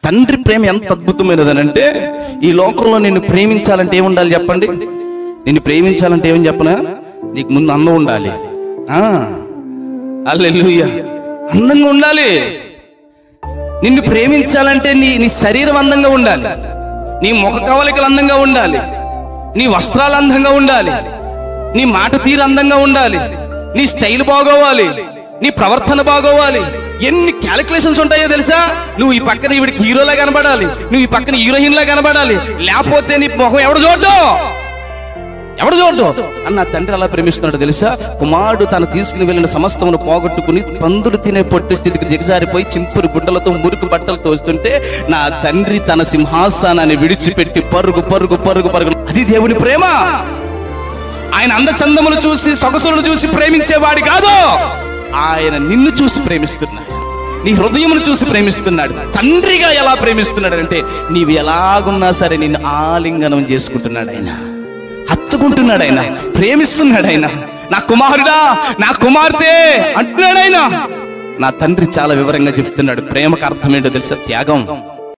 తండ్రి ప్రేమ ఎంత అద్భుతమైనదనంటే, ఈ లోకంలో నిన్ను ప్రేమించాలంటే ఏముండాలి చెప్పండి? నిన్ను ప్రేమించాలంటే ఏమని చెప్పనా? నీకు ముందు అందం ఉండాలి. హల్లెలూయా, అందంగా ఉండాలి. నిన్ను ప్రేమించాలంటే నీ శరీరం అందంగా ఉండాలి, నీ ముఖ కవలికలు అందంగా ఉండాలి, నీ వస్త్రాలు అందంగా ఉండాలి, నీ మాట తీరు అందంగా ఉండాలి, నీ స్టైల్ బాగోవాలి, నీ ప్రవర్తన బాగోవాలి. ఎన్ని క్యాలిక్యులేషన్స్ ఉంటాయో తెలుసా? నువ్వు ఈ పక్కన ఈవిడికి హీరోలా కనబడాలి, నువ్వు ఈ పక్కన హీరోయిన్లా కనబడాలి, లేకపోతే నీ ముఖం ఎవడు చూడ్డు అన్న తండ్రి అలా ప్రేమిస్తున్నాడు తెలుసా? కుమారుడు తను తీసుకుని వెళ్ళిన సమస్తమును పోగొట్టుకుని పందులు తినే పొట్టు స్థితికి దిగజారిపోయి చింపురు గుడ్డలతో మురికి బట్టలతో వస్తుంటే, నా తండ్రి తన సింహాసనాన్ని విడిచిపెట్టి పరుగు పరుగు పరుగు పరుగు. అది దేవుని ప్రేమ. ఆయన అందచందములు చూసి సొగసులను చూసి ప్రేమించేవాడి కాదు, ఆయన నిన్ను చూసి ప్రేమిస్తున్నాడు, నీ హృదయమును చూసి ప్రేమిస్తున్నాడు. తండ్రిగా ఎలా ప్రేమిస్తున్నాడు అంటే, నీవు ఎలాగున్నా సరే నిన్ను ఆలింగనం చేసుకుంటున్నాడు, ఆయన హత్తుకుంటున్నాడు, ఆయన ప్రేమిస్తున్నాడు. ఆయన నా కుమారుడా, నా కుమార్తె అంటున్నాడు. ఆయన నా తండ్రి చాలా వివరంగా చెప్తున్నాడు. ప్రేమకు అర్థం ఏంటో తెలుసా? త్యాగం.